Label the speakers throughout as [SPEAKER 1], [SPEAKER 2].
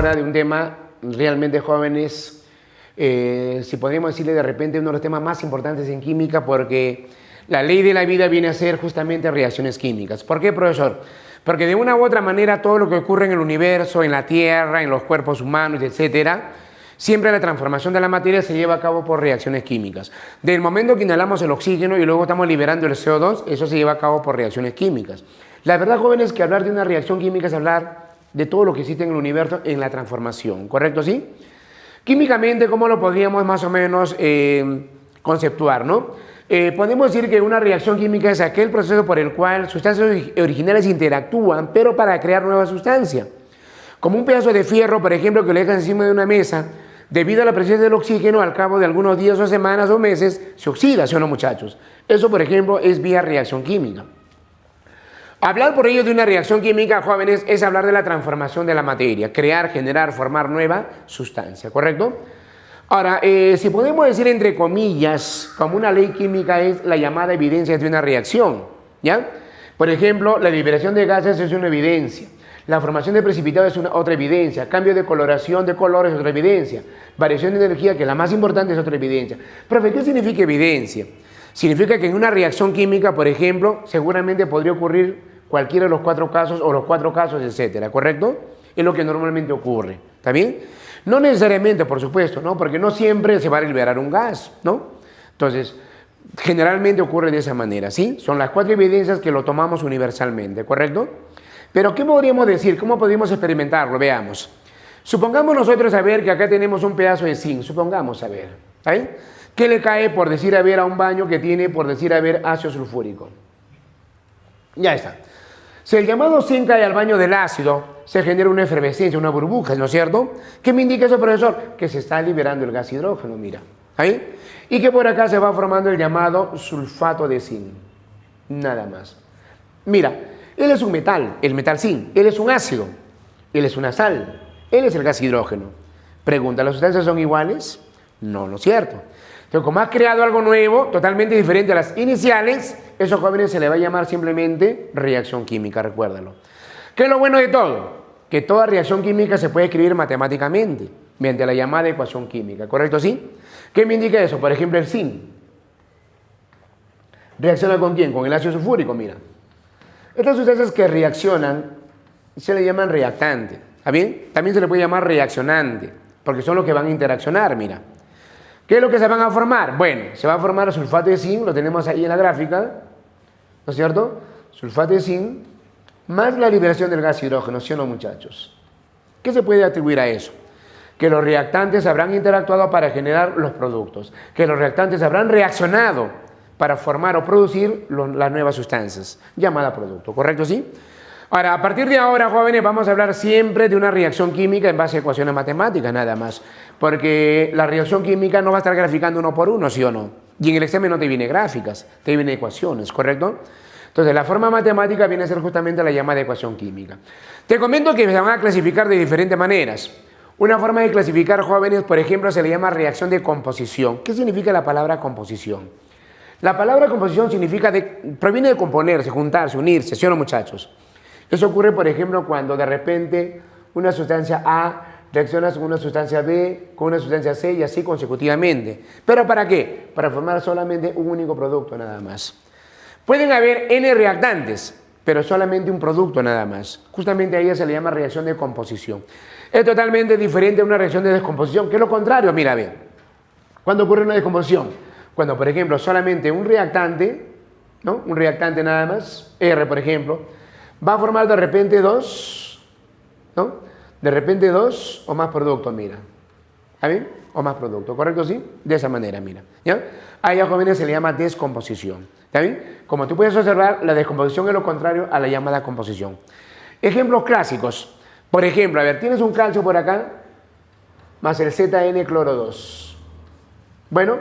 [SPEAKER 1] ahora de un tema realmente, jóvenes, si podríamos decirle de repente uno de los temas más importantes en química, porque la ley de la vida viene a ser justamente reacciones químicas. ¿Por qué, profesor? Porque de una u otra manera todo lo que ocurre en el universo, en la Tierra, en los cuerpos humanos, etcétera, siempre la transformación de la materia se lleva a cabo por reacciones químicas. Del momento que inhalamos el oxígeno y luego estamos liberando el CO2, eso se lleva a cabo por reacciones químicas. La verdad, jóvenes, que hablar de una reacción química es hablar de todo lo que existe en el universo en la transformación, ¿correcto? ¿Sí? Químicamente, ¿cómo lo podríamos más o menos conceptuar, no? Podemos decir que una reacción química es aquel proceso por el cual sustancias originales interactúan, pero para crear nueva sustancia. Como un pedazo de fierro, por ejemplo, que le dejas encima de una mesa, debido a la presencia del oxígeno, al cabo de algunos días o semanas o meses, se oxida, ¿sí o no, muchachos? Eso, por ejemplo, es vía reacción química. Hablar por ello de una reacción química, jóvenes, es hablar de la transformación de la materia, crear, generar, formar nueva sustancia, ¿correcto? Ahora, si podemos decir entre comillas, como una ley química es la llamada evidencia de una reacción, ¿ya? Por ejemplo, la liberación de gases es una evidencia, la formación de precipitados es otra evidencia, cambio de coloración de colores es otra evidencia, variación de energía, que es la más importante, es otra evidencia. Profe, ¿qué significa evidencia? Significa que en una reacción química, por ejemplo, seguramente podría ocurrir cualquiera de los 4 casos o los 4 casos, etcétera, ¿correcto? Es lo que normalmente ocurre, ¿está bien? No necesariamente, por supuesto, ¿no? Porque no siempre se va a liberar un gas, ¿no? Entonces, generalmente ocurre de esa manera, ¿sí? Son las 4 evidencias que lo tomamos universalmente, ¿correcto? Pero, ¿qué podríamos decir? ¿Cómo podríamos experimentarlo? Veamos. Supongamos nosotros a ver que acá tenemos un pedazo de zinc, supongamos a ver, ¿está bien? ¿Qué le cae, por decir a ver, a un baño que tiene, por decir a ver, ácido sulfúrico? Ya está. Si el llamado zinc cae al baño del ácido, se genera una efervescencia, una burbuja, ¿no es cierto? ¿Qué me indica eso, profesor? Que se está liberando el gas hidrógeno, mira. ¿Ahí? Y que por acá se va formando el llamado sulfato de zinc. Nada más. Mira, él es un metal, el metal zinc. Él es un ácido, él es una sal, él es el gas hidrógeno. Pregunta, ¿las sustancias son iguales? No, no es cierto. Entonces, como has creado algo nuevo, totalmente diferente a las iniciales, eso, jóvenes, se le va a llamar simplemente reacción química, recuérdalo. ¿Qué es lo bueno de todo? Que toda reacción química se puede escribir matemáticamente, mediante la llamada ecuación química, ¿correcto? ¿Sí? ¿Qué me indica eso? Por ejemplo, el zinc. ¿Reacciona con quién? Con el ácido sulfúrico, mira. Estas sustancias que reaccionan se le llaman reactante, ¿está bien? También se le puede llamar reaccionante, porque son los que van a interaccionar, mira. ¿Qué es lo que se van a formar? Bueno, se va a formar sulfato de zinc, lo tenemos ahí en la gráfica, ¿no es cierto? Sulfato de zinc, más la liberación del gas hidrógeno, ¿sí o no, muchachos? ¿Qué se puede atribuir a eso? Que los reactantes habrán interactuado para generar los productos, que los reactantes habrán reaccionado para formar o producir las nuevas sustancias, llamada producto, ¿correcto? ¿Sí? Ahora, a partir de ahora, jóvenes, vamos a hablar siempre de una reacción química en base a ecuaciones matemáticas, nada más. Porque la reacción química no va a estar graficando uno por uno, ¿sí o no? Y en el examen no te viene gráficas, te viene ecuaciones, ¿correcto? Entonces, la forma matemática viene a ser justamente la llamada ecuación química. Te comento que se van a clasificar de diferentes maneras. Una forma de clasificar, jóvenes, por ejemplo, se le llama reacción de composición. ¿Qué significa la palabra composición? La palabra composición significa proviene de componerse, juntarse, unirse, ¿sí o no, muchachos? Eso ocurre, por ejemplo, cuando de repente una sustancia A reacciona con una sustancia B, con una sustancia C y así consecutivamente. ¿Pero para qué? Para formar solamente un único producto nada más. Pueden haber N reactantes, pero solamente un producto nada más. Justamente a ella se le llama reacción de composición. Es totalmente diferente a una reacción de descomposición, que es lo contrario. Mira, bien. ¿Cuándo ocurre una descomposición? Cuando, por ejemplo, solamente un reactante, ¿no? Un reactante nada más, R, por ejemplo, va a formar de repente 2, ¿no? De repente 2 o más productos, mira. ¿Está bien? O más productos, ¿correcto? ¿Sí? De esa manera, mira. ¿Ya? A ella, jóvenes, se le llama descomposición. ¿Está bien? Como tú puedes observar, la descomposición es lo contrario a la llamada composición. Ejemplos clásicos. Por ejemplo, a ver, tienes un calcio por acá, más el ZN cloro 2. Bueno,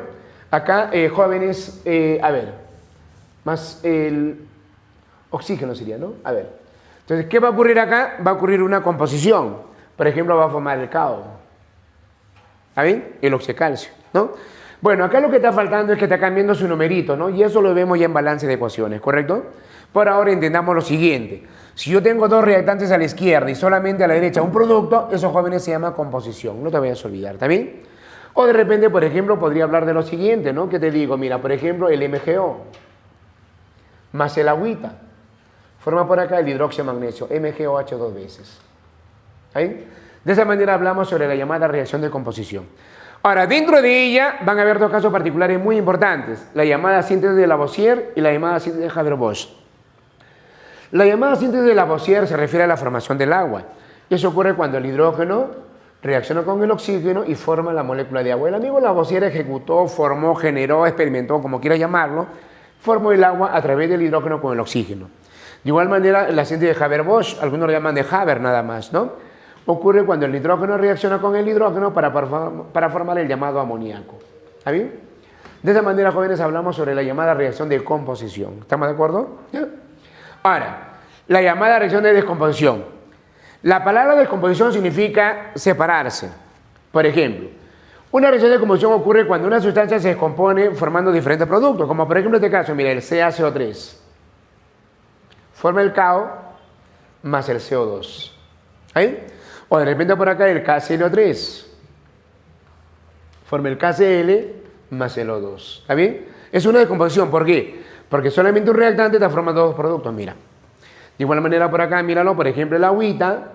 [SPEAKER 1] acá, jóvenes, a ver, más el oxígeno sería, ¿no? A ver. Entonces, ¿qué va a ocurrir acá? Va a ocurrir una composición. Por ejemplo, va a formar el CaO. ¿Está bien? El oxicalcio, ¿no? Bueno, acá lo que está faltando es que está cambiando su numerito, ¿no? Y eso lo vemos ya en balance de ecuaciones, ¿correcto? Por ahora entendamos lo siguiente. Si yo tengo dos reactantes a la izquierda y solamente a la derecha un producto, esos jóvenes se llama composición. No te vayas a olvidar, ¿está bien? O de repente, por ejemplo, podría hablar de lo siguiente, ¿no? ¿Qué te digo? Mira, por ejemplo, el MgO más el agüita forma por acá el hidróxido magnesio, MgOH dos veces. ¿Ahí? De esa manera hablamos sobre la llamada reacción de composición. Ahora, dentro de ella van a haber dos casos particulares muy importantes, la llamada síntesis de Lavoisier y la llamada síntesis de Haber-Bosch. La llamada síntesis de Lavoisier se refiere a la formación del agua. Y eso ocurre cuando el hidrógeno reacciona con el oxígeno y forma la molécula de agua. El amigo Lavoisier ejecutó, formó, generó, experimentó, como quieras llamarlo, formó el agua a través del hidrógeno con el oxígeno. De igual manera, la síntesis de Haber-Bosch, algunos lo llaman de Haber nada más, ¿no? Ocurre cuando el nitrógeno reacciona con el hidrógeno para formar el llamado amoníaco. ¿Está bien? De esa manera, jóvenes, hablamos sobre la llamada reacción de composición. ¿Estamos de acuerdo? ¿Ya? Ahora, la llamada reacción de descomposición. La palabra descomposición significa separarse. Por ejemplo, una reacción de descomposición ocurre cuando una sustancia se descompone formando diferentes productos, como por ejemplo en este caso, mira, el CaCO3. Forma el CaO más el CO2. ¿Ahí? O de repente por acá el KClO3. Forma el KCl más el O2. ¿Está bien? Es una descomposición. ¿Por qué? Porque solamente un reactante está formando dos productos. Mira. De igual manera por acá, míralo, por ejemplo, el agüita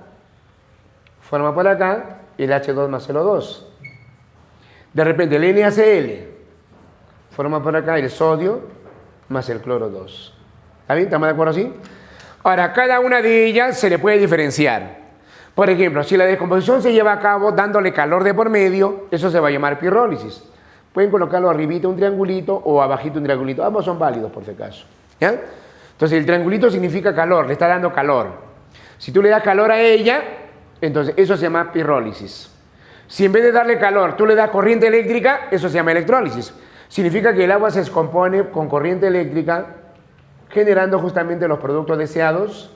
[SPEAKER 1] forma por acá el H2 más el O2. De repente el NaCl forma por acá el sodio más el cloro 2. ¿Está bien? ¿Estamos de acuerdo así? Ahora, cada una de ellas se le puede diferenciar. Por ejemplo, si la descomposición se lleva a cabo dándole calor de por medio, eso se va a llamar pirrólisis. Pueden colocarlo arribita un triangulito o abajito un triangulito. Ambos son válidos por si acaso. ¿Ya? Entonces el triangulito significa calor, le está dando calor. Si tú le das calor a ella, entonces eso se llama pirrólisis. Si en vez de darle calor tú le das corriente eléctrica, eso se llama electrólisis. Significa que el agua se descompone con corriente eléctrica, generando justamente los productos deseados.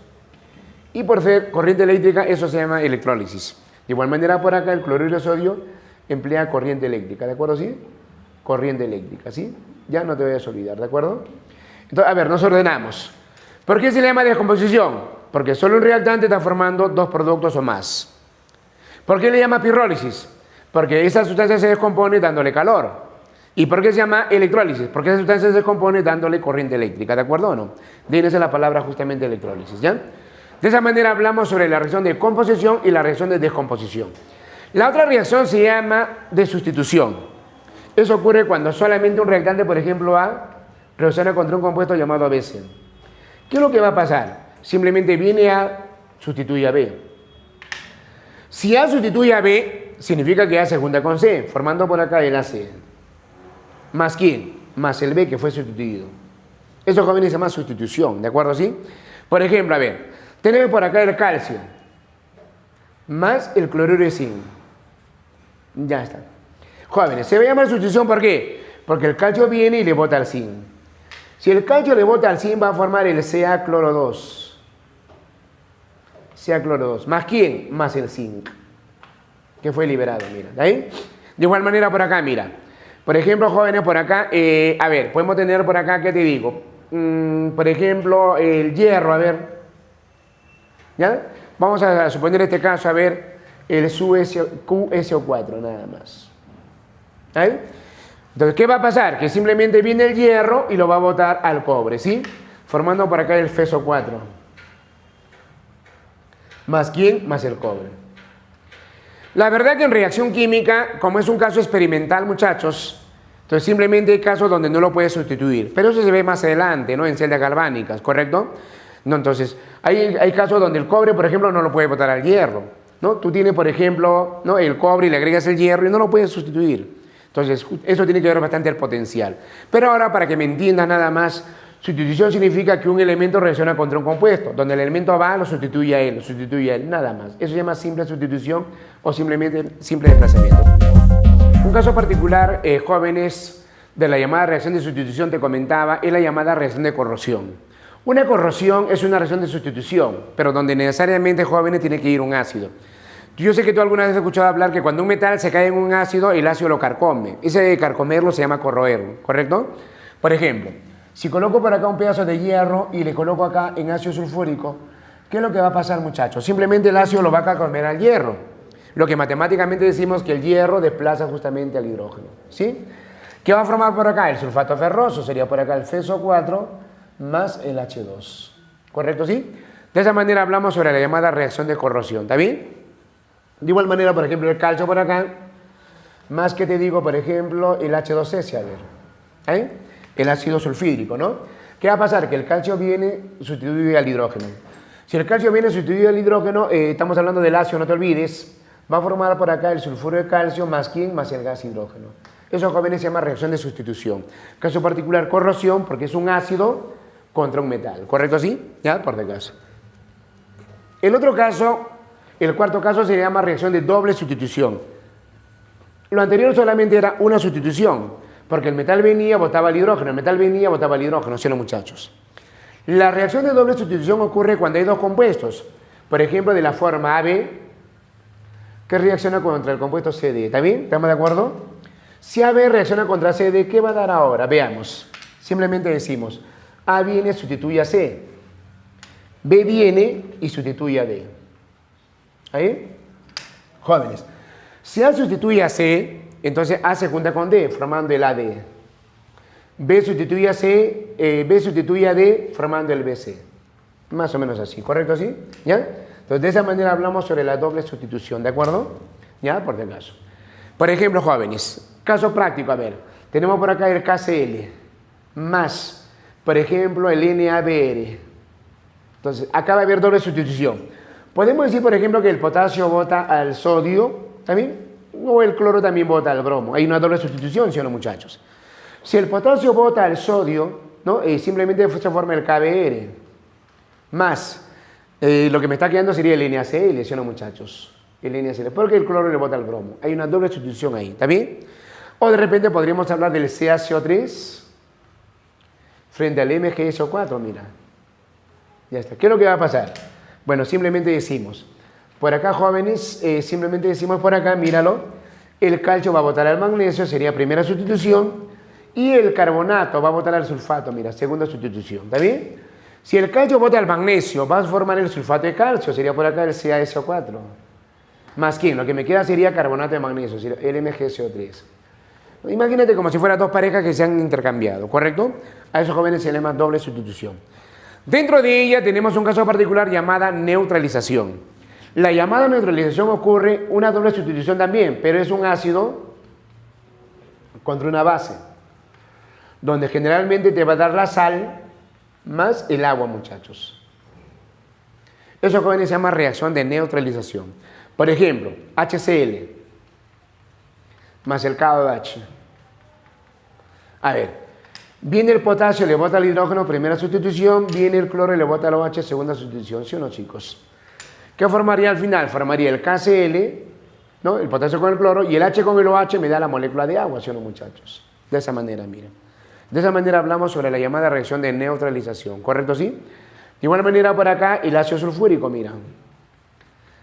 [SPEAKER 1] Y por ser corriente eléctrica, eso se llama electrólisis. De igual manera, por acá el cloruro de sodio emplea corriente eléctrica, ¿de acuerdo? ¿Sí? Corriente eléctrica, ¿sí? Ya no te vayas a olvidar, ¿de acuerdo? Entonces, a ver, nos ordenamos. ¿Por qué se le llama descomposición? Porque solo un reactante está formando dos productos o más. ¿Por qué le llama pirrólisis? Porque esa sustancia se descompone dándole calor. ¿Y por qué se llama electrólisis? Porque esa sustancia se descompone dándole corriente eléctrica, ¿de acuerdo o no? De ahí nace la palabra justamente electrólisis, ¿ya? De esa manera hablamos sobre la reacción de composición y la reacción de descomposición. La otra reacción se llama de sustitución. Eso ocurre cuando solamente un reactante, por ejemplo A, reacciona contra un compuesto llamado ABC. ¿Qué es lo que va a pasar? Simplemente viene A, sustituye a B. Si A sustituye a B, significa que A se junta con C, formando por acá el AC. ¿Más quién? Más el B que fue sustituido. Eso, jóvenes, se llama sustitución, ¿de acuerdo? ¿Sí? Por ejemplo, a ver, tenemos por acá el calcio más el cloruro de zinc. Ya está. Jóvenes, se va a llamar sustitución, ¿por qué? Porque el calcio viene y le bota al zinc. Si el calcio le bota al zinc, va a formar el CaCloro2. CaCloro2. ¿Más quién? Más el zinc, que fue liberado, mira. ¿De ahí? De igual manera por acá, mira. Por ejemplo, jóvenes, por acá, a ver, podemos tener por acá, ¿qué te digo? Por ejemplo, el hierro, a ver. ¿Ya? Vamos a suponer este caso, a ver, el QSO4 nada más. ¿Ahí? Entonces, ¿qué va a pasar? Que simplemente viene el hierro y lo va a botar al cobre, ¿sí? Formando por acá el FeSO4. ¿Más quién? Más el cobre. La verdad que en reacción química, como es un caso experimental, muchachos, entonces simplemente hay casos donde no lo puedes sustituir. Pero eso se ve más adelante, ¿no? En celdas galvánicas, ¿correcto? No, entonces, hay casos donde el cobre, por ejemplo, no lo puede botar al hierro, ¿no? Tú tienes, por ejemplo, ¿no?, el cobre y le agregas el hierro y no lo puedes sustituir. Entonces, eso tiene que ver bastante el potencial. Pero ahora, para que me entiendas nada más, sustitución significa que un elemento reacciona contra un compuesto, donde el elemento va, lo sustituye a él, nada más. Eso se llama simple sustitución o simplemente simple desplazamiento. Un caso particular, jóvenes, de la llamada reacción de sustitución, te comentaba, es la llamada reacción de corrosión. Una corrosión es una reacción de sustitución, pero donde necesariamente, jóvenes, tiene que ir un ácido. Yo sé que tú alguna vez has escuchado hablar que cuando un metal se cae en un ácido, el ácido lo carcome. Ese de carcomerlo se llama corroerlo, ¿correcto? Por ejemplo, si coloco por acá un pedazo de hierro y le coloco acá en ácido sulfúrico, ¿qué es lo que va a pasar, muchachos? Simplemente el ácido lo va a carcomer al hierro. Lo que matemáticamente decimos que el hierro desplaza justamente al hidrógeno, ¿sí? ¿Qué va a formar por acá? El sulfato ferroso, sería por acá el FeSO4 más el H2. ¿Correcto, sí? De esa manera hablamos sobre la llamada reacción de corrosión, ¿está bien? De igual manera, por ejemplo, el calcio por acá, más que te digo, por ejemplo, el H2S, a ver, ¿eh? El ácido sulfídrico, ¿no? ¿Qué va a pasar? Que el calcio viene sustituido al hidrógeno. Si el calcio viene sustituido al hidrógeno, estamos hablando del ácido, no te olvides, va a formar por acá el sulfuro de calcio más ¿quién? Más el gas hidrógeno. Eso, jóvenes, se llama reacción de sustitución. Caso particular, corrosión, porque es un ácido contra un metal. ¿Correcto así? ¿Ya? Por de caso. El otro caso, el cuarto caso, se llama reacción de doble sustitución. Lo anterior solamente era una sustitución, porque el metal venía, botaba el hidrógeno, el metal venía, botaba el hidrógeno, ¿sí, los muchachos? La reacción de doble sustitución ocurre cuando hay dos compuestos, por ejemplo, de la forma AB, que reacciona contra el compuesto CD. ¿Está bien? ¿Estamos de acuerdo? Si AB reacciona contra CD, ¿qué va a dar ahora? Veamos. Simplemente decimos, A viene, sustituye a C. B viene y sustituye a D. ¿Ahí? Jóvenes. Si A sustituye a C, entonces A se junta con D, formando el AD. B sustituye a C, B sustituye a D, formando el BC. Más o menos así, ¿correcto así? ¿Ya? Entonces, de esa manera hablamos sobre la doble sustitución, ¿de acuerdo? ¿Ya? Por si acaso. Por ejemplo, jóvenes, caso práctico, a ver, tenemos por acá el KCl más, por ejemplo, el NaBr. Entonces, acá va a haber doble sustitución. Podemos decir, por ejemplo, que el potasio bota al sodio, ¿también? O el cloro también bota al bromo. Hay una doble sustitución, ¿sí o no, muchachos? Si el potasio bota al sodio, ¿no? Simplemente se forma el KBr, más, lo que me está quedando sería el NaCl, ¿sí o no, muchachos? El NaCl, porque el cloro le bota al bromo. Hay una doble sustitución ahí, ¿está bien? O de repente podríamos hablar del CaCO3 frente al MgSO4, mira. Ya está. ¿Qué es lo que va a pasar? Bueno, simplemente decimos, por acá, jóvenes, simplemente decimos por acá, míralo, el calcio va a botar al magnesio, sería primera sustitución, y el carbonato va a botar al sulfato, mira, segunda sustitución, ¿está bien? Si el calcio bota al magnesio, va a formar el sulfato de calcio, sería por acá el CaSO4. Más quién, lo que me queda sería carbonato de magnesio, sería el MgSO3. Imagínate como si fueran dos parejas que se han intercambiado, ¿correcto? A esos jóvenes se le llama doble sustitución. Dentro de ella tenemos un caso particular llamada neutralización. La llamada neutralización ocurre una doble sustitución también, pero es un ácido contra una base, donde generalmente te va a dar la sal más el agua, muchachos. Eso, jóvenes, se llama reacción de neutralización. Por ejemplo, HCl más el KOH. A ver, viene el potasio, le bota al hidrógeno, primera sustitución, viene el cloro y le bota al OH, segunda sustitución, ¿sí o no, chicos? ¿Qué formaría al final? Formaría el KCl, ¿no? El potasio con el cloro, y el H con el OH me da la molécula de agua, ¿sí o no, muchachos? De esa manera, miren. De esa manera hablamos sobre la llamada reacción de neutralización, ¿correcto, sí? De igual manera por acá el ácido sulfúrico, mira.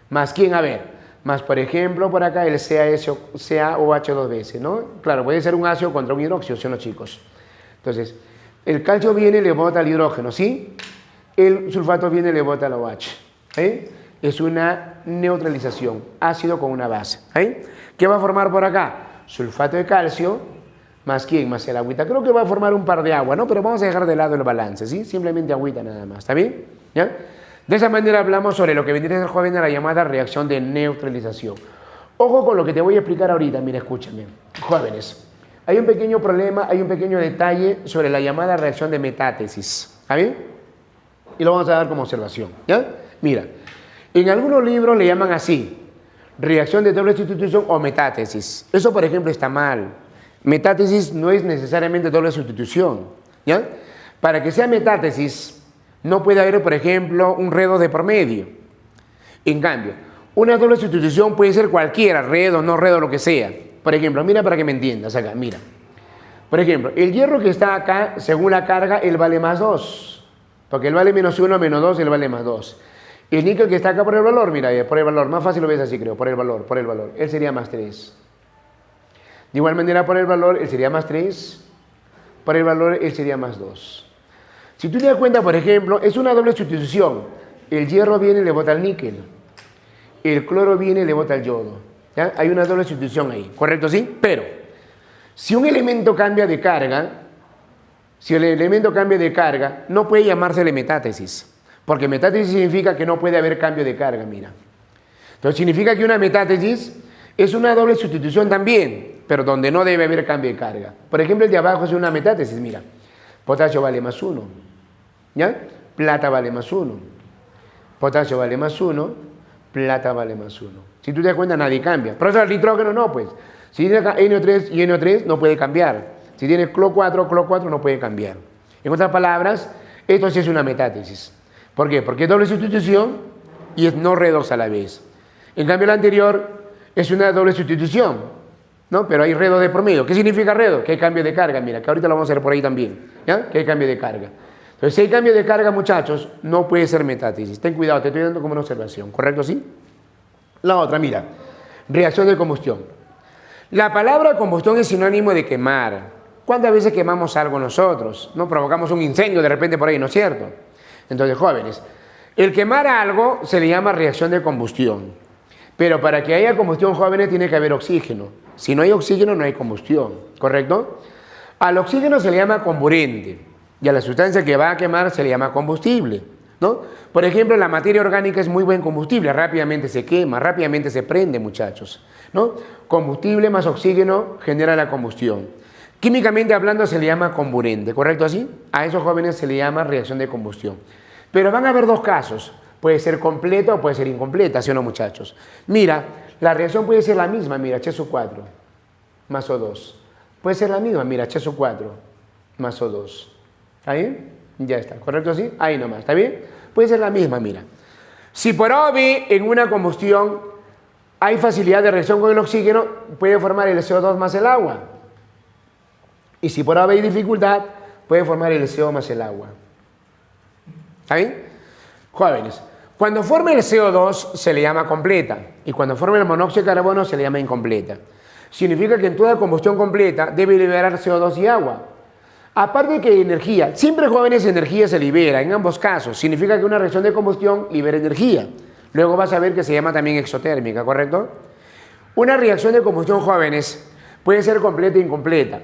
[SPEAKER 1] ¿Más quién? A ver, más por ejemplo por acá el CaOH2S, ¿no? Claro, puede ser un ácido contra un hidróxido, ¿sí o no, chicos? Entonces, el calcio viene y le bota al hidrógeno, ¿sí? El sulfato viene y le bota al OH, ¿eh? Es una neutralización, ácido con una base, ¿eh? ¿Qué va a formar por acá? Sulfato de calcio. ¿Más quién? Más el agüita. Creo que va a formar un par de agua, ¿no? Pero vamos a dejar de lado el balance, ¿sí? Simplemente agüita nada más, ¿está bien? ¿Ya? De esa manera hablamos sobre lo que vendría a ser, joven, a la llamada reacción de neutralización. Ojo con lo que te voy a explicar ahorita, mira, escúchame. Jóvenes, hay un pequeño problema, hay un pequeño detalle sobre la llamada reacción de metátesis, ¿está bien? Y lo vamos a dar como observación, ¿ya? Mira, en algunos libros le llaman así, reacción de doble sustitución o metátesis. Eso, por ejemplo, está mal. Metátesis no es necesariamente doble sustitución, ¿ya? Para que sea metátesis, no puede haber, por ejemplo, un redo de por medio. En cambio, una doble sustitución puede ser cualquiera, redo, no redo, lo que sea. Por ejemplo, mira para que me entiendas acá, mira. Por ejemplo, el hierro que está acá, según la carga, él vale más 2. Porque él vale menos 1 menos 2, él vale más 2. El níquel que está acá por el valor, mira, por el valor, más fácil lo ves así creo, por el valor, él sería más 3. De igual manera por el valor, él sería más 3, por el valor, él sería más 2. Si tú te das cuenta, por ejemplo, es una doble sustitución. El hierro viene y le bota al níquel, el cloro viene y le bota al yodo. ¿Ya? Hay una doble sustitución ahí, ¿correcto? ¿Sí? Pero, si un elemento cambia de carga, no puede llamársele metátesis. Porque metátesis significa que no puede haber cambio de carga, mira. Entonces significa que una metátesis es una doble sustitución también, pero donde no debe haber cambio de carga. Por ejemplo, el de abajo es una metátesis, mira. Potasio vale más 1, ¿ya? Plata vale más 1. Potasio vale más 1, plata vale más 1. Si tú te das cuenta, nadie cambia. Por eso el nitrógeno no, pues. Si tiene acá NO3 y NO3, no puede cambiar. Si tiene ClO4 no puede cambiar. En otras palabras, esto sí es una metátesis. ¿Por qué? Porque es doble sustitución y es no redox a la vez. En cambio, la anterior es una doble sustitución, ¿no? Pero hay redox de promedio. ¿Qué significa redox? Que hay cambio de carga. Mira, que ahorita lo vamos a ver por ahí también, ¿ya? Que hay cambio de carga. Entonces, si hay cambio de carga, muchachos, no puede ser metátesis. Ten cuidado, te estoy dando como una observación, ¿correcto? ¿Sí? La otra, mira, reacción de combustión. La palabra combustión es sinónimo de quemar. ¿Cuántas veces quemamos algo nosotros? ¿No? Provocamos un incendio de repente por ahí, ¿no es cierto? Entonces, jóvenes, el quemar algo se le llama reacción de combustión. Pero para que haya combustión, jóvenes, tiene que haber oxígeno. Si no hay oxígeno, no hay combustión, ¿correcto? Al oxígeno se le llama comburente y a la sustancia que va a quemar se le llama combustible, ¿no? Por ejemplo, la materia orgánica es muy buen combustible, rápidamente se quema, rápidamente se prende, muchachos, ¿no? Combustible más oxígeno genera la combustión. Químicamente hablando se le llama comburente, ¿correcto así? A esos jóvenes se le llama reacción de combustión. Pero van a haber dos casos, puede ser completa o puede ser incompleta, ¿sí o no, muchachos? Mira, la reacción puede ser la misma, mira, H4 más O2. Puede ser la misma, mira, H4 más O2. ¿Está bien? Ya está, ¿correcto así? Ahí nomás, ¿está bien? Puede ser la misma, mira. Si por O, B en una combustión hay facilidad de reacción con el oxígeno, puede formar el CO2 más el agua. Y si por A, B hay dificultad, puede formar el CO más el agua. ¿Está bien? Jóvenes, cuando forma el CO2 se le llama completa y cuando forma el monóxido de carbono se le llama incompleta. Significa que en toda combustión completa debe liberar CO2 y agua. Aparte de que energía, siempre, jóvenes, energía se libera en ambos casos. Significa que una reacción de combustión libera energía. Luego vas a ver que se llama también exotérmica, ¿correcto? Una reacción de combustión, jóvenes, puede ser completa e incompleta.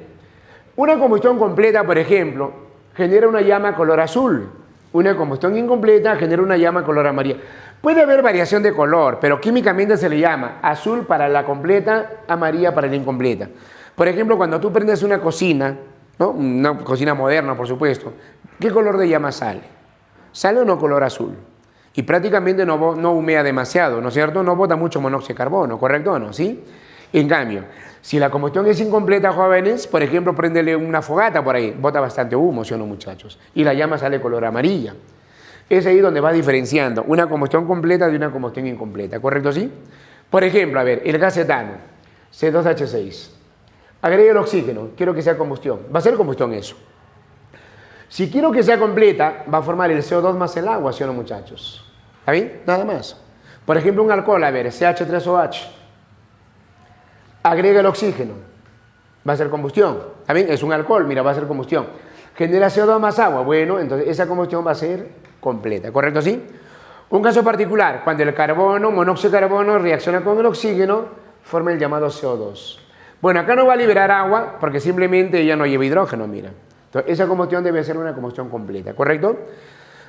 [SPEAKER 1] Una combustión completa, por ejemplo, genera una llama color azul. Una combustión incompleta genera una llama color amarilla. Puede haber variación de color, pero químicamente se le llama azul para la completa, amarilla para la incompleta. Por ejemplo, cuando tú prendes una cocina, ¿no? Una cocina moderna, por supuesto, ¿qué color de llama sale? Sale o no color azul. Y prácticamente no humea demasiado, ¿no es cierto? No bota mucho monóxido de carbono, ¿correcto o no? ¿Sí? En cambio, si la combustión es incompleta, jóvenes, por ejemplo, préndele una fogata por ahí, bota bastante humo, ¿sí o no, muchachos? Y la llama sale color amarilla. Es ahí donde va diferenciando una combustión completa de una combustión incompleta, ¿correcto? ¿Sí? Por ejemplo, a ver, el gas etano, C2H6. Agrega el oxígeno, quiero que sea combustión. Va a ser combustión eso. Si quiero que sea completa, va a formar el CO2 más el agua, ¿sí o no, muchachos? ¿Está bien? Nada más. Por ejemplo, un alcohol, a ver, CH3OH. Agrega el oxígeno, va a ser combustión. ¿Está bien? Es un alcohol, mira, va a ser combustión. Genera CO2 más agua, bueno, entonces esa combustión va a ser completa, ¿correcto? ¿Sí? Un caso particular, cuando el carbono, monóxido de carbono, reacciona con el oxígeno, forma el llamado CO2. Bueno, acá no va a liberar agua porque simplemente ella no lleva hidrógeno, mira. Entonces, esa combustión debe ser una combustión completa, ¿correcto?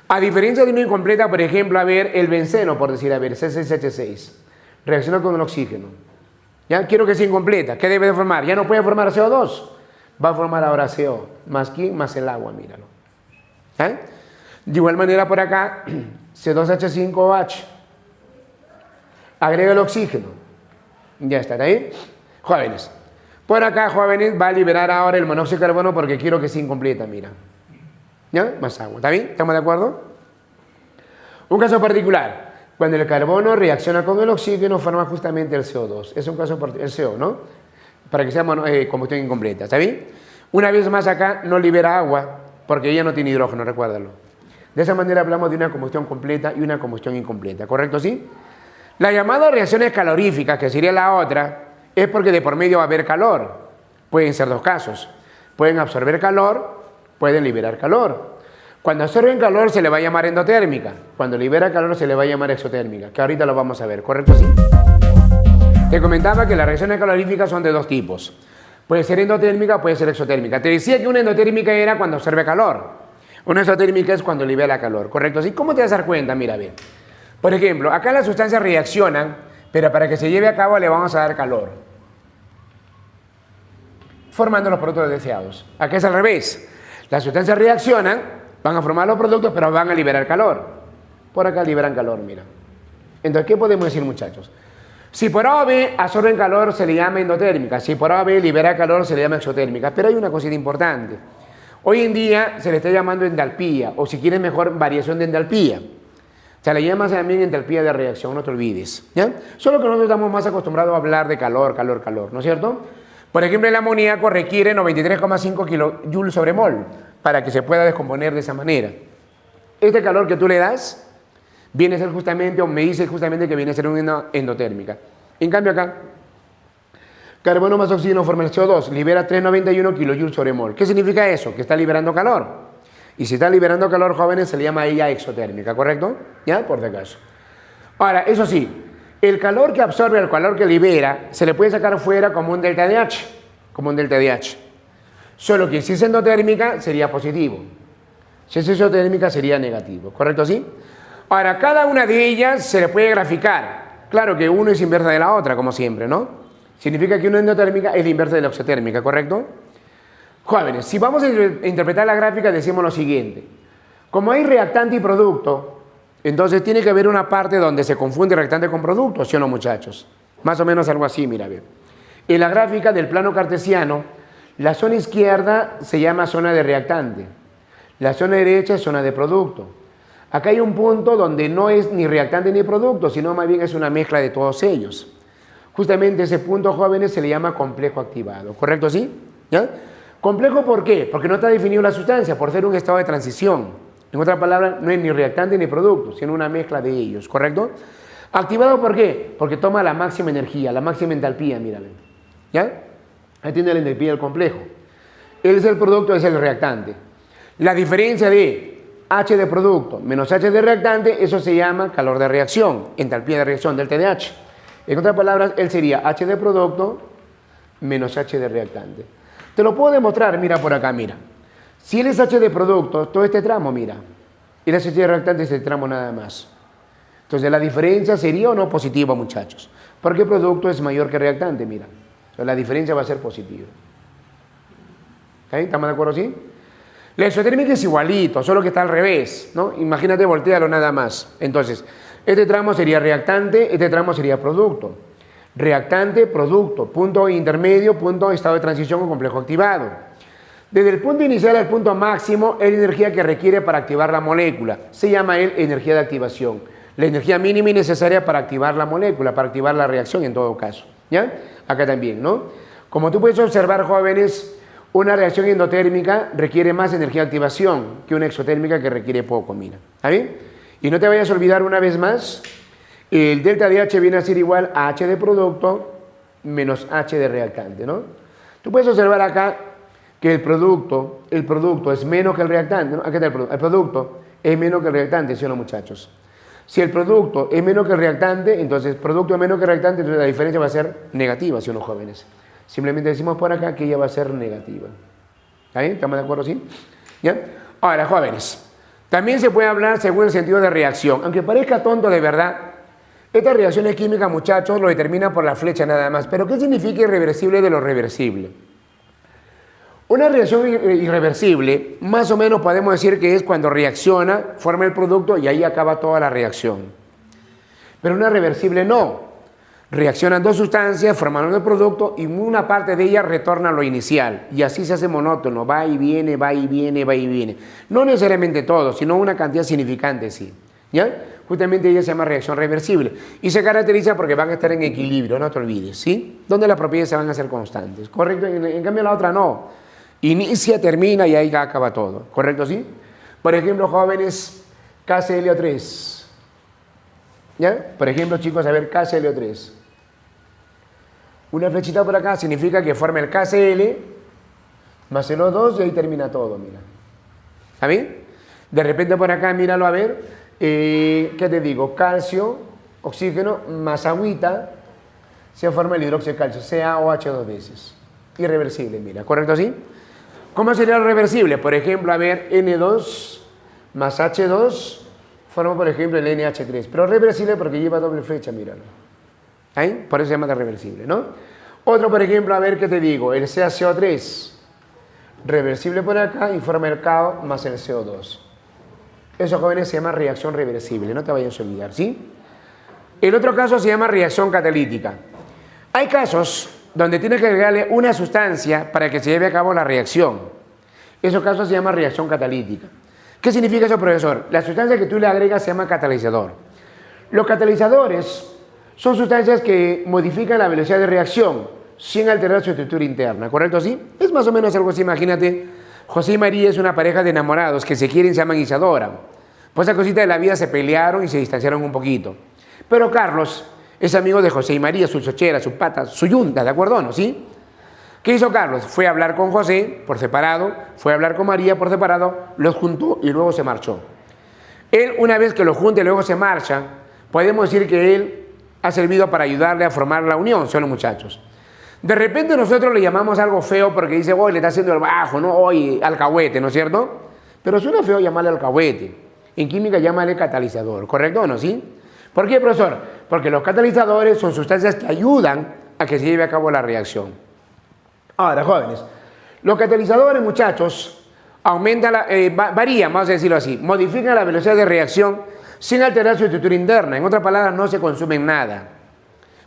[SPEAKER 1] A diferencia de una incompleta, por ejemplo, a ver, el benceno, por decir, a ver, C6H6, reacciona con el oxígeno. Ya quiero que sea incompleta. ¿Qué debe de formar? Ya no puede formar CO2. Va a formar ahora CO. Más quién, más el agua, míralo. ¿Eh? De igual manera por acá, C2H5OH. Agrega el oxígeno. Ya está ahí. Jóvenes. Por acá, jóvenes, va a liberar ahora el monóxido de carbono porque quiero que sea incompleta, mira. ¿Ya? Más agua. ¿Está bien? ¿Estamos de acuerdo? Un caso particular. Cuando el carbono reacciona con el oxígeno, forma justamente el CO2. Es un caso particular, el CO, ¿no? Para que sea combustión incompleta. ¿Está bien? Una vez más acá no libera agua porque ella no tiene hidrógeno, recuérdalo. De esa manera hablamos de una combustión completa y una combustión incompleta, ¿correcto? ¿Sí? La llamada reacciones caloríficas, que sería la otra, es porque de por medio va a haber calor. Pueden ser dos casos. Pueden absorber calor, pueden liberar calor. Cuando absorben calor se le va a llamar endotérmica. Cuando libera calor se le va a llamar exotérmica, que ahorita lo vamos a ver, ¿correcto? ¿Sí? Te comentaba que las reacciones caloríficas son de dos tipos. Puede ser endotérmica, puede ser exotérmica. Te decía que una endotérmica era cuando absorbe calor. Una exotérmica es cuando libera calor, ¿correcto? ¿Sí? ¿Cómo te vas a dar cuenta? Mira, bien. Por ejemplo, acá las sustancias reaccionan, pero para que se lleve a cabo le vamos a dar calor, formando los productos deseados. Acá es al revés. Las sustancias reaccionan, van a formar los productos, pero van a liberar calor. Por acá liberan calor, mira. Entonces, ¿qué podemos decir, muchachos? Si por A o B absorben calor, se le llama endotérmica. Si por A o B libera calor, se le llama exotérmica. Pero hay una cosita importante. Hoy en día se le está llamando endalpía, o si quieres mejor, variación de endalpía. Se le llama también entalpía de reacción, no te olvides, ¿ya? Solo que nosotros estamos más acostumbrados a hablar de calor, calor, calor, ¿no es cierto? Por ejemplo, el amoníaco requiere 93,5 kilojoules sobre mol para que se pueda descomponer de esa manera. Este calor que tú le das viene a ser justamente, o me dice justamente que viene a ser una endotérmica. En cambio acá, carbono más oxígeno forma el CO2, libera 391 kilojoules sobre mol. ¿Qué significa eso? Que está liberando calor. Y si está liberando calor, jóvenes, se le llama a ella exotérmica, ¿correcto? ¿Ya? Por si acaso. Ahora, eso sí, el calor que absorbe, el calor que libera, se le puede sacar fuera como un delta de H, como un delta de H. Solo que si es endotérmica, sería positivo. Si es exotérmica, sería negativo, ¿correcto? ¿Sí? Ahora, cada una de ellas se le puede graficar. Claro que uno es inversa de la otra, como siempre, ¿no? Significa que una endotérmica es la inversa de la exotérmica, ¿correcto? Jóvenes, si vamos a interpretar la gráfica, decimos lo siguiente. Como hay reactante y producto, entonces tiene que haber una parte donde se confunde reactante con producto, ¿sí o no, muchachos? Más o menos algo así, mira, bien. En la gráfica del plano cartesiano, la zona izquierda se llama zona de reactante. La zona derecha es zona de producto. Acá hay un punto donde no es ni reactante ni producto, sino más bien es una mezcla de todos ellos. Justamente ese punto, jóvenes, se le llama complejo activado, ¿correcto? ¿Sí? ¿Ya? ¿Complejo por qué? Porque no está definido la sustancia, por ser un estado de transición. En otras palabras, no es ni reactante ni producto, sino una mezcla de ellos, ¿correcto? ¿Activado por qué? Porque toma la máxima energía, la máxima entalpía, mírame. ¿Ya? Ahí tiene la entalpía del complejo. Él es el producto, es el reactante. La diferencia de H de producto menos H de reactante, eso se llama calor de reacción, entalpía de reacción, delta de H. En otras palabras, él sería H de producto menos H de reactante. Te lo puedo demostrar, mira por acá, mira. Si él es H de producto, todo este tramo, mira. Y la H de reactante es el tramo nada más. Entonces, la diferencia sería o no positiva, muchachos. Porque producto es mayor que reactante, mira. Entonces, la diferencia va a ser positiva. ¿Okay? ¿Estamos de acuerdo, sí? La exotérmica es igualito, solo que está al revés, ¿no? Imagínate, voltealo nada más. Entonces, este tramo sería reactante, este tramo sería producto. Reactante, producto, punto intermedio, punto estado de transición o complejo activado. Desde el punto inicial al punto máximo es la energía que requiere para activar la molécula. Se llama él energía de activación. La energía mínima y necesaria para activar la molécula, para activar la reacción en todo caso. ¿Ya? Acá también, ¿no? Como tú puedes observar, jóvenes, una reacción endotérmica requiere más energía de activación que una exotérmica que requiere poco, mira. ¿Está bien? Y no te vayas a olvidar una vez más, el delta de H viene a ser igual a H de producto menos H de reactante, ¿no? Tú puedes observar acá que el producto es menos que el reactante, ¿no? Aquí está el producto es menos que el reactante, ¿sí o no, muchachos? Si el producto es menos que el reactante, entonces producto es menos que el reactante, entonces la diferencia va a ser negativa, ¿sí o no, jóvenes? Simplemente decimos por acá que ella va a ser negativa. ¿Está bien? ¿Estamos de acuerdo, sí? ¿Ya? Ahora, jóvenes, también se puede hablar según el sentido de reacción. Aunque parezca tonto de verdad, estas reacciones químicas, muchachos, lo determinan por la flecha nada más. ¿Pero qué significa irreversible de lo reversible? Una reacción irreversible, más o menos podemos decir que es cuando reacciona, forma el producto y ahí acaba toda la reacción. Pero una reversible no. Reaccionan dos sustancias, forman el producto y una parte de ellas retorna a lo inicial. Y así se hace monótono, va y viene, va y viene, va y viene. No necesariamente todo, sino una cantidad significante, sí. ¿Ya? Justamente ella se llama reacción reversible. Y se caracteriza porque van a estar en equilibrio, no te olvides, ¿sí? Donde las propiedades se van a hacer constantes, ¿correcto? En cambio la otra no. Inicia, termina y ahí acaba todo, ¿correcto? ¿Sí? Por ejemplo, jóvenes, KClO3. ¿Ya? Por ejemplo, chicos, a ver, KClO3. Una flechita por acá significa que forma el KCl más el O2 y ahí termina todo, mira. ¿Está bien? De repente por acá, míralo a ver, ¿qué te digo? Calcio, oxígeno, más agüita, se forma el hidróxido de calcio, CaOH dos veces. Irreversible, mira, ¿correcto así? ¿Cómo sería lo reversible? Por ejemplo, a ver, N2 más H2 forma, por ejemplo, el NH3, pero reversible porque lleva doble flecha, míralo. ¿Ahí? Por eso se llama de reversible, ¿no? Otro, por ejemplo, a ver, ¿qué te digo? El CaCO3, reversible por acá y forma el CaO más el CO2. Eso, jóvenes, se llama reacción reversible, no te vayas a olvidar, ¿sí? El otro caso se llama reacción catalítica. Hay casos donde tienes que agregarle una sustancia para que se lleve a cabo la reacción. Esos casos se llama reacción catalítica. ¿Qué significa eso, profesor? La sustancia que tú le agregas se llama catalizador. Los catalizadores son sustancias que modifican la velocidad de reacción sin alterar su estructura interna, ¿correcto? ¿Sí? Es más o menos algo así, imagínate, José y María es una pareja de enamorados que se quieren, se aman y se adoran. Pues esa cosita de la vida se pelearon y se distanciaron un poquito. Pero Carlos es amigo de José y María, su chochera, su pata, su yunta, ¿de acuerdo o no? ¿Sí? ¿Qué hizo Carlos? Fue a hablar con José por separado, fue a hablar con María por separado, los juntó y luego se marchó. Él, una vez que los junta y luego se marcha, podemos decir que él ha servido para ayudarle a formar la unión, son los muchachos. De repente nosotros le llamamos algo feo porque dice, oye, le está haciendo el bajo, ¿no? Oye, alcahuete, ¿no es cierto? Pero suena feo llamarle alcahuete. En química llámale catalizador, ¿correcto o no? ¿Sí? ¿Por qué, profesor? Porque los catalizadores son sustancias que ayudan a que se lleve a cabo la reacción. Ahora, jóvenes, los catalizadores, muchachos, varían, vamos a decirlo así, modifican la velocidad de reacción sin alterar su estructura interna. En otras palabras, no se consumen nada.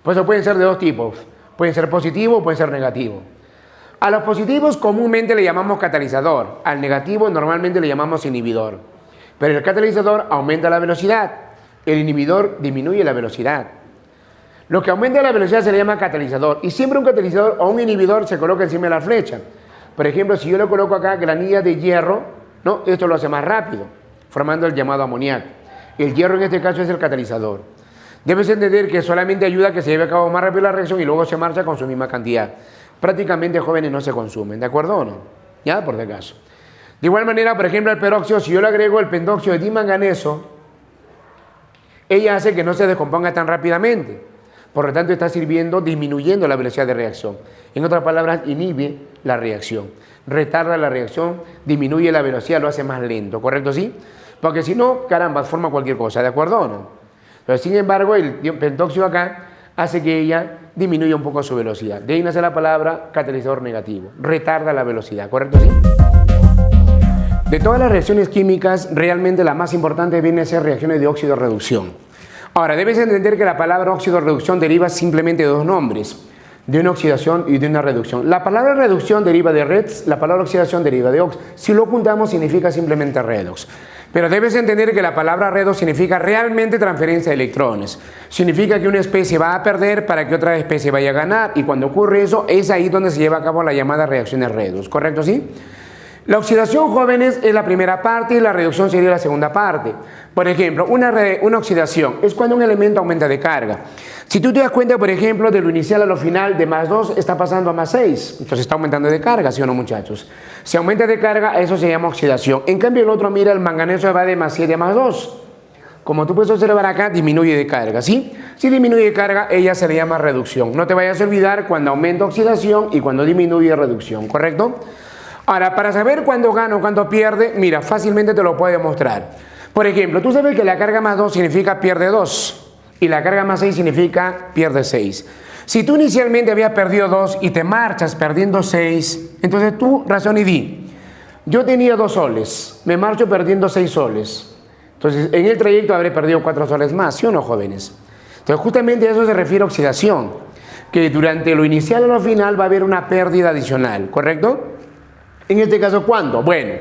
[SPEAKER 1] Por eso pueden ser de dos tipos. Pueden ser positivos o pueden ser negativos. A los positivos comúnmente le llamamos catalizador. Al negativo normalmente le llamamos inhibidor. Pero el catalizador aumenta la velocidad. El inhibidor disminuye la velocidad. Lo que aumenta la velocidad se le llama catalizador. Y siempre un catalizador o un inhibidor se coloca encima de la flecha. Por ejemplo, si yo le coloco acá granillas de hierro, ¿no? Esto lo hace más rápido, formando el llamado amoníaco. El hierro en este caso es el catalizador. Debes entender que solamente ayuda a que se lleve a cabo más rápido la reacción y luego se marcha con su misma cantidad. Prácticamente, jóvenes, no se consumen, ¿de acuerdo o no? Ya, por si acaso. De igual manera, por ejemplo, al peróxido, si yo le agrego el pentóxido de dimanganeso, ella hace que no se descomponga tan rápidamente. Por lo tanto, está sirviendo, disminuyendo la velocidad de reacción. En otras palabras, inhibe la reacción. Retarda la reacción, disminuye la velocidad, lo hace más lento, ¿correcto? ¿Sí? Porque si no, caramba, forma cualquier cosa, ¿de acuerdo o no? Pero sin embargo, el pentóxido acá hace que ella disminuya un poco su velocidad. De ahí nace la palabra catalizador negativo. Retarda la velocidad, ¿correcto? ¿Sí? De todas las reacciones químicas, realmente la más importante viene a ser reacciones de óxido-reducción. Ahora, debes entender que la palabra óxido-reducción deriva simplemente de dos nombres, de una oxidación y de una reducción. La palabra reducción deriva de reds, la palabra oxidación deriva de ox. Si lo juntamos significa simplemente redox. Pero debes entender que la palabra redox significa realmente transferencia de electrones. Significa que una especie va a perder para que otra especie vaya a ganar. Y cuando ocurre eso, es ahí donde se lleva a cabo la llamada reacciones redox. ¿Correcto? ¿Sí? La oxidación, jóvenes, es la primera parte y la reducción sería la segunda parte. Por ejemplo, una oxidación es cuando un elemento aumenta de carga. Si tú te das cuenta, por ejemplo, de lo inicial a lo final, de más 2 está pasando a más 6. Entonces está aumentando de carga, ¿sí o no, muchachos? Si aumenta de carga, eso se llama oxidación. En cambio, el otro, mira, el manganeso va de más 7 a más 2. Como tú puedes observar acá, disminuye de carga, ¿sí? Si disminuye de carga, ella se le llama reducción. No te vayas a olvidar cuando aumenta oxidación y cuando disminuye reducción, ¿correcto? Ahora, para saber cuándo gana o cuándo pierde, mira, fácilmente te lo puedo demostrar. Por ejemplo, tú sabes que la carga más 2 significa pierde 2 y la carga más 6 significa pierde 6. Si tú inicialmente habías perdido 2 y te marchas perdiendo 6, entonces tú razón y di, yo tenía 2 soles, me marcho perdiendo 6 soles. Entonces, en el trayecto habré perdido 4 soles más, ¿sí o no, jóvenes? Entonces, justamente a eso se refiere a oxidación, que durante lo inicial o lo final va a haber una pérdida adicional, ¿correcto? En este caso, ¿cuánto? Bueno,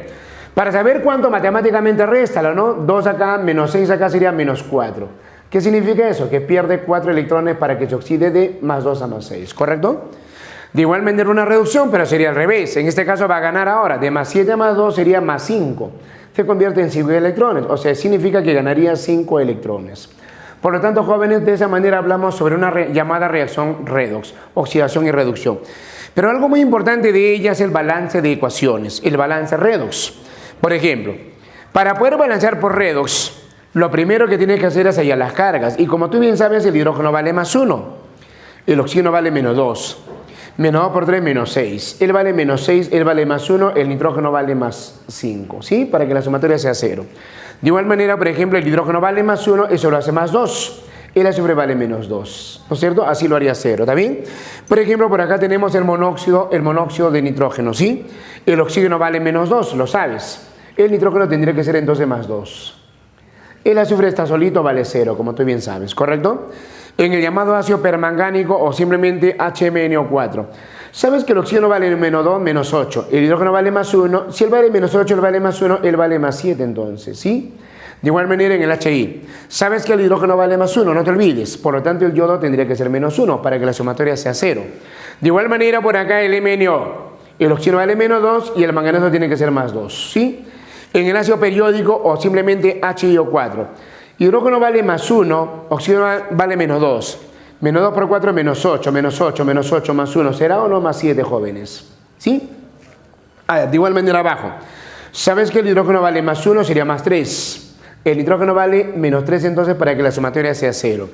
[SPEAKER 1] para saber cuánto matemáticamente réstalo, ¿no? 2 acá menos 6 acá sería menos 4. ¿Qué significa eso? Que pierde 4 electrones para que se oxide de más 2 a más 6, ¿correcto? De igual manera una reducción, pero sería al revés. En este caso va a ganar ahora. De más 7 a más 2 sería más 5. se convierte en 5 electrones, o sea, significa que ganaría 5 electrones. Por lo tanto, jóvenes, de esa manera hablamos sobre una llamada reacción redox, oxidación y reducción. Pero algo muy importante de ella es el balance de ecuaciones, el balance redox. Por ejemplo, para poder balancear por redox, lo primero que tienes que hacer es hallar las cargas. Y como tú bien sabes, el hidrógeno vale más 1, el oxígeno vale menos 2. Menos 2 por 3, menos 6. Él vale menos 6, él vale más 1, el nitrógeno vale más 5, ¿sí? Para que la sumatoria sea 0. De igual manera, por ejemplo, el hidrógeno vale más 1, eso lo hace más 2. El azufre vale menos 2, ¿no es cierto? Así lo haría 0, ¿está bien? Por ejemplo, por acá tenemos el monóxido de nitrógeno, ¿sí? El oxígeno vale menos 2, lo sabes. El nitrógeno tendría que ser entonces más 2. El azufre está solito, vale 0, como tú bien sabes, ¿correcto? En el llamado ácido permangánico o simplemente HMnO4. ¿Sabes que el oxígeno vale menos 2, menos 8? El hidrógeno vale más 1. Si él vale menos 8, él vale más 1, él vale más 7 entonces, ¿sí? De igual manera en el HI. ¿Sabes que el hidrógeno vale más 1? No te olvides. Por lo tanto, el yodo tendría que ser menos 1 para que la sumatoria sea 0. De igual manera, por acá el MnO. El oxígeno vale menos 2 y el manganeso tiene que ser más 2, ¿sí? En el ácido periódico o simplemente HiO4. Hidrógeno vale más 1, oxígeno vale menos 2. Menos 2 por 4, menos 8, menos 8, menos 8, más 1. ¿Será o no más 7, jóvenes? ¿Sí? De igual manera abajo. ¿Sabes que el hidrógeno vale más 1? Sería más 3. El nitrógeno vale menos 3 entonces para que la sumatoria sea 0.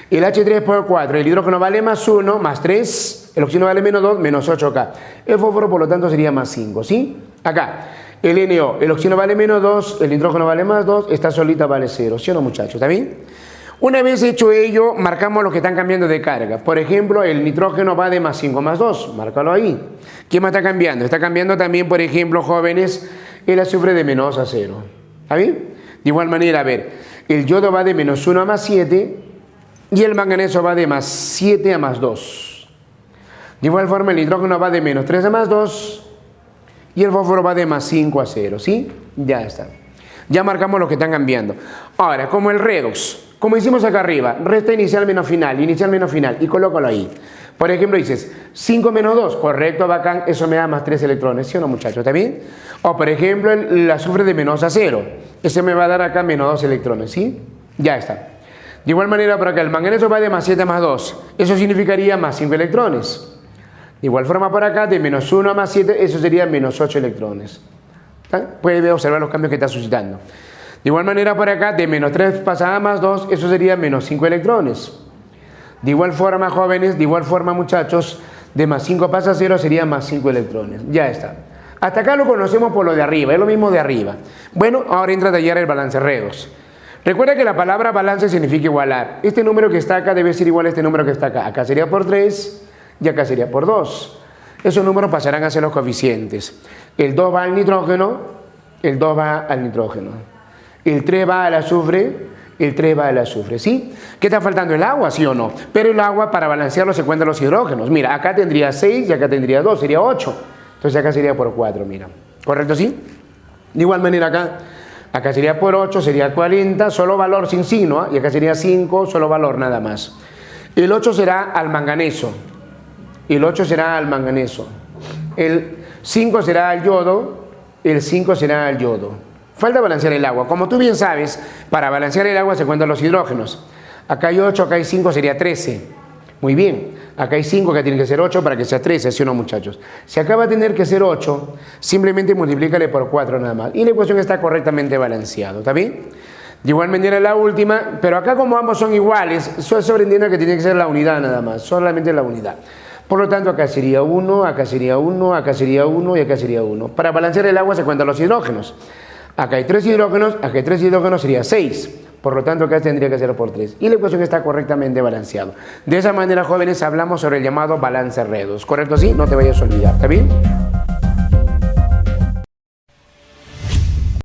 [SPEAKER 1] El H3 por 4, el hidrógeno vale más 1, más 3. El oxígeno vale menos 2, menos 8 acá. El fósforo por lo tanto sería más 5, ¿sí? Acá. El NO, el oxígeno vale menos 2, el nitrógeno vale más 2, esta solita vale 0, ¿sí o no, muchachos? ¿Está bien? Una vez hecho ello, marcamos los que están cambiando de carga. Por ejemplo, el nitrógeno va de más 5 más 2, márcalo ahí. ¿Qué más está cambiando? Está cambiando también, por ejemplo, jóvenes, el azufre de menos 2 a 0. ¿Está bien? De igual manera, a ver, el yodo va de menos 1 a más 7 y el manganeso va de más 7 a más 2. De igual forma, el nitrógeno va de menos 3 a más 2 y el fósforo va de más 5 a 0, ¿sí? Ya está. Ya marcamos los que están cambiando. Ahora, como el redox, como hicimos acá arriba, resta inicial menos final, y colócalo ahí. Por ejemplo, dices 5 menos 2, correcto, bacán, eso me da más 3 electrones, ¿sí o no, muchachos? ¿Está bien? O por ejemplo, el azufre de menos a 0, ese me va a dar acá menos 2 electrones, ¿sí? Ya está. De igual manera, por acá, el manganeso va de más 7 a más 2, eso significaría más 5 electrones. De igual forma, por acá, de menos 1 a más 7, eso sería menos 8 electrones. Puede observar los cambios que está suscitando. De igual manera, por acá, de menos 3 pasa a más 2, eso sería menos 5 electrones. De igual forma, jóvenes, de igual forma, muchachos, de más 5 pasa a 0 sería más 5 electrones. Ya está. Hasta acá lo conocemos por lo de arriba, es lo mismo de arriba. Bueno, ahora entra a tallar el balance redox. Recuerda que la palabra balance significa igualar. Este número que está acá debe ser igual a este número que está acá. Acá sería por 3 y acá sería por 2. Esos números pasarán a ser los coeficientes. El 2 va al nitrógeno, el 2 va al nitrógeno. El 3 va al azufre, el 3 va al azufre, ¿sí? ¿Qué está faltando? El agua, ¿sí o no? Pero el agua, para balancearlo, se cuentan los hidrógenos. Mira, acá tendría 6 y acá tendría 2, sería 8. Entonces acá sería por 4, mira. ¿Correcto, sí? De igual manera acá sería por 8, sería 40, solo valor sin signo, ¿eh? Y acá sería 5, solo valor nada más. El 8 será al manganeso. El 8 será al manganeso. El 5 será al yodo. El 5 será al yodo. Falta balancear el agua. Como tú bien sabes, para balancear el agua se cuentan los hidrógenos. Acá hay 8, acá hay 5, sería 13. Muy bien. Acá hay 5, que tiene que ser 8 para que sea 13, ¿sí o no, muchachos? Si acá va a tener que ser 8, simplemente multiplícale por 4 nada más. Y la ecuación está correctamente balanceada, ¿está bien? De igual manera la última, pero acá como ambos son iguales, sobreentiende que tiene que ser la unidad nada más, solamente la unidad. Por lo tanto, acá sería 1, acá sería 1, acá sería 1 y acá sería 1. Para balancear el agua se cuentan los hidrógenos. Acá hay 3 hidrógenos, acá hay 3 hidrógenos, sería 6. Por lo tanto, acá tendría que ser por 3. Y la ecuación está correctamente balanceada. De esa manera, jóvenes, hablamos sobre el llamado balance redox. ¿Correcto? Sí, no te vayas a olvidar. ¿Está bien?